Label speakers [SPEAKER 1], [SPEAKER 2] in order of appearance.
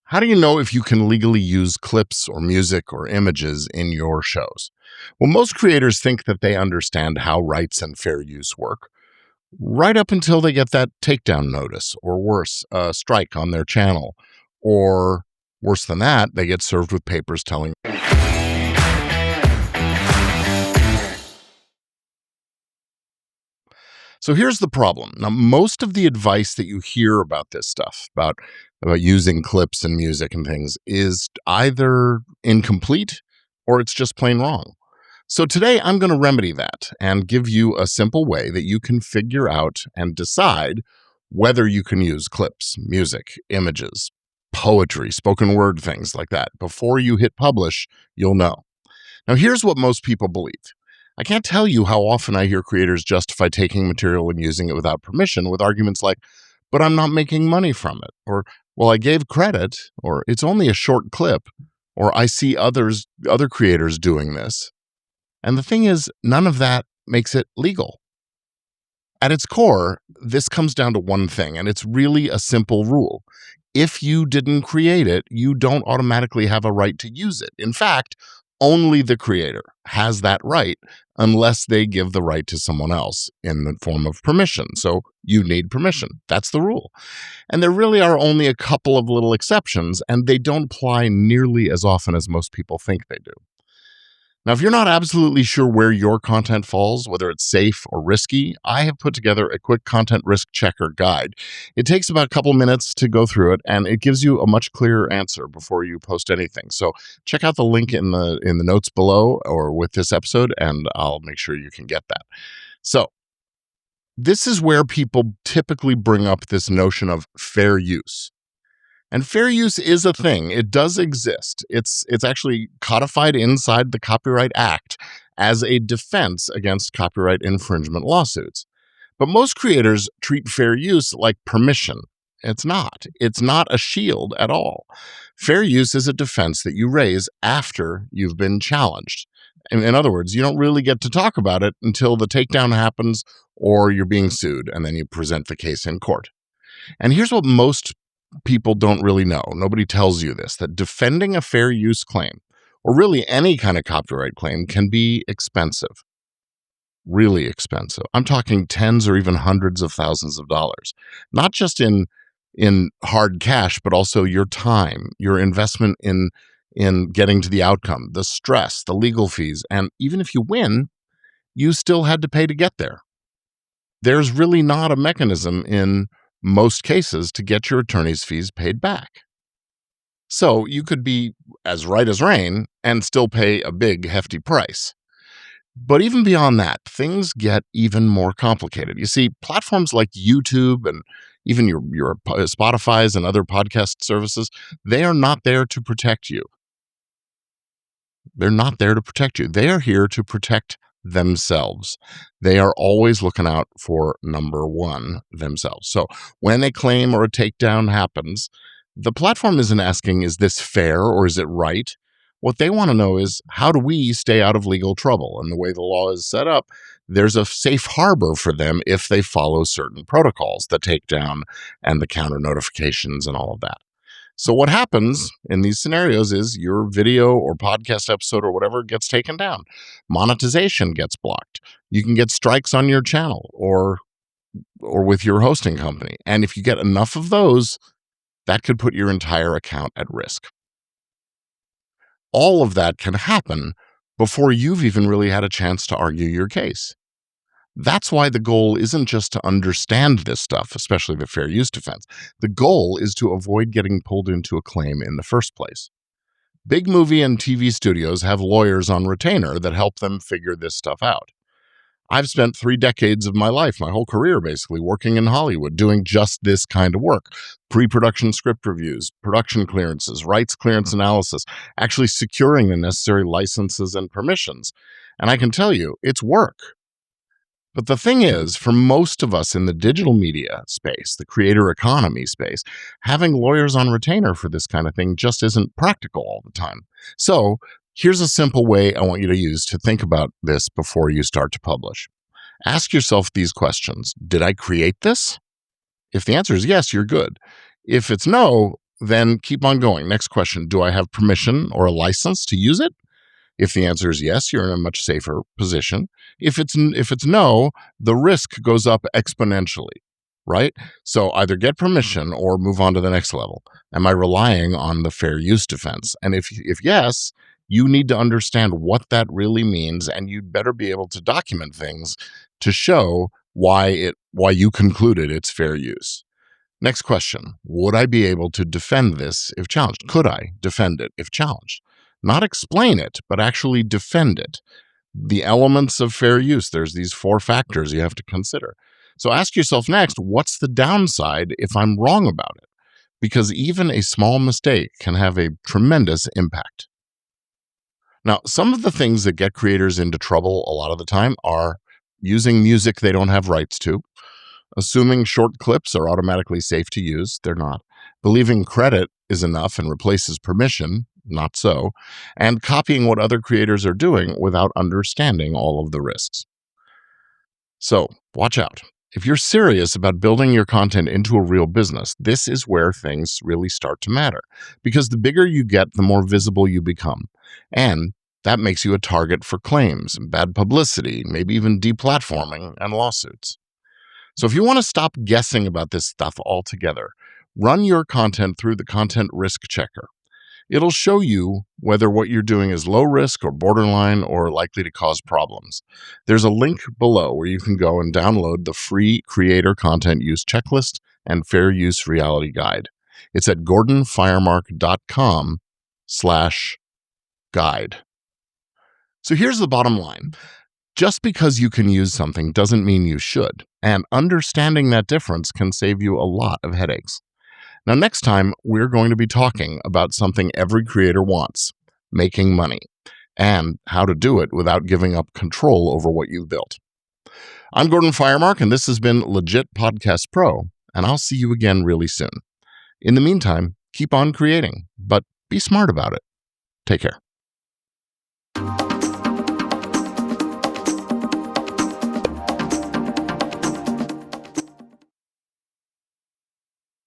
[SPEAKER 1] How do you know if you can legally use clips or music or images in your shows? Well, most creators think that they understand how rights and fair use work, right up until they get that takedown notice, or worse, a strike on their channel. Or worse than that, they get served with papers telling. So here's the problem. Now, most of the advice that you hear about this stuff, about using clips and music and things, is either incomplete or it's just plain wrong. So today I'm going to remedy that and give you a simple way that you can figure out and decide whether you can use clips, music, images, poetry, spoken word, things like that. Before you hit publish, you'll know. Now, here's what most people believe. I can't tell you how often I hear creators justify taking material and using it without permission with arguments like, but I'm not making money from it, or, well, I gave credit, or it's only a short clip, or I see other creators doing this. And the thing is, none of that makes it legal. At its core, this comes down to one thing, and it's really a simple rule. If you didn't create it, you don't automatically have a right to use it. In fact, only the creator has that right unless they give the right to someone else in the form of permission. So you need permission. That's the rule. And there really are only a couple of little exceptions, and they don't apply nearly as often as most people think they do. Now, if you're not absolutely sure where your content falls, whether it's safe or risky, I have put together a quick content risk checker guide. It takes about a couple minutes to go through it, and it gives you a much clearer answer before you post anything. So check out the link in the notes below or with this episode, and I'll make sure you can get that. So this is where people typically bring up this notion of fair use. And fair use is a thing. It does exist. It's actually codified inside the Copyright Act as a defense against copyright infringement lawsuits. But most creators treat fair use like permission. It's not. It's not a shield at all. Fair use is a defense that you raise after you've been challenged. In other words, you don't really get to talk about it until the takedown happens or you're being sued, and then you present the case in court. And here's what most people don't really know. Nobody tells you this, that defending a fair use claim, or really any kind of copyright claim, can be expensive. Really expensive. I'm talking tens or even hundreds of thousands of dollars, not just in hard cash, but also your time, your investment in getting to the outcome, the stress, the legal fees, and even if you win, you still had to pay to get there. There's really not a mechanism in most cases to get your attorney's fees paid back. So you could be as right as rain and still pay a big, hefty price. But even beyond that, things get even more complicated. You see, platforms like YouTube and even your Spotify's and other podcast services, they are not there to protect you. They're not there to protect you. They are here to protect themselves. They are always looking out for number one, themselves. So when a claim or a takedown happens, the platform isn't asking, is this fair or is it right? What they want to know is, how do we stay out of legal trouble? And the way the law is set up, there's a safe harbor for them if they follow certain protocols, the takedown and the counter notifications and all of that. So what happens in these scenarios is your video or podcast episode or whatever gets taken down. Monetization gets blocked. You can get strikes on your channel or with your hosting company. And if you get enough of those, that could put your entire account at risk. All of that can happen before you've even really had a chance to argue your case. That's why the goal isn't just to understand this stuff, especially the fair use defense. The goal is to avoid getting pulled into a claim in the first place. Big movie and TV studios have lawyers on retainer that help them figure this stuff out. I've spent 3 decades of my life, my whole career basically, working in Hollywood, doing just this kind of work. Pre-production script reviews, production clearances, rights clearance analysis, actually securing the necessary licenses and permissions. And I can tell you, it's work. But the thing is, for most of us in the digital media space, the creator economy space, having lawyers on retainer for this kind of thing just isn't practical all the time. So here's a simple way I want you to use to think about this before you start to publish. Ask yourself these questions. Did I create this? If the answer is yes, you're good. If it's no, then keep on going. Next question. Do I have permission or a license to use it? If the answer is yes, you're in a much safer position. If it's no, the risk goes up exponentially, right? So either get permission or move on to the next level. Am I relying on the fair use defense? And if yes, you need to understand what that really means, and you'd better be able to document things to show why you concluded it's fair use. Next question. Would I be able to defend this if challenged? Could I defend it if challenged? Not explain it, but actually defend it. The elements of fair use, there's these 4 factors you have to consider. So ask yourself next, what's the downside if I'm wrong about it? Because even a small mistake can have a tremendous impact. Now, some of the things that get creators into trouble a lot of the time are using music they don't have rights to, assuming short clips are automatically safe to use. They're not. Believing credit is enough and replaces permission. Not so. And copying what other creators are doing without understanding all of the risks. So watch out. If you're serious about building your content into a real business, this is where things really start to matter. Because the bigger you get, the more visible you become. And that makes you a target for claims, bad publicity, maybe even deplatforming and lawsuits. So if you want to stop guessing about this stuff altogether, run your content through the content risk checker. It'll show you whether what you're doing is low risk or borderline or likely to cause problems. There's a link below where you can go and download the free creator content use checklist and fair use reality guide. It's at gordonfiremark.com/guide. So here's the bottom line. Just because you can use something doesn't mean you should, and understanding that difference can save you a lot of headaches. Now, next time, we're going to be talking about something every creator wants, making money, and how to do it without giving up control over what you've built. I'm Gordon Firemark, and this has been Legit Podcast Pro, and I'll see you again really soon. In the meantime, keep on creating, but be smart about it. Take care.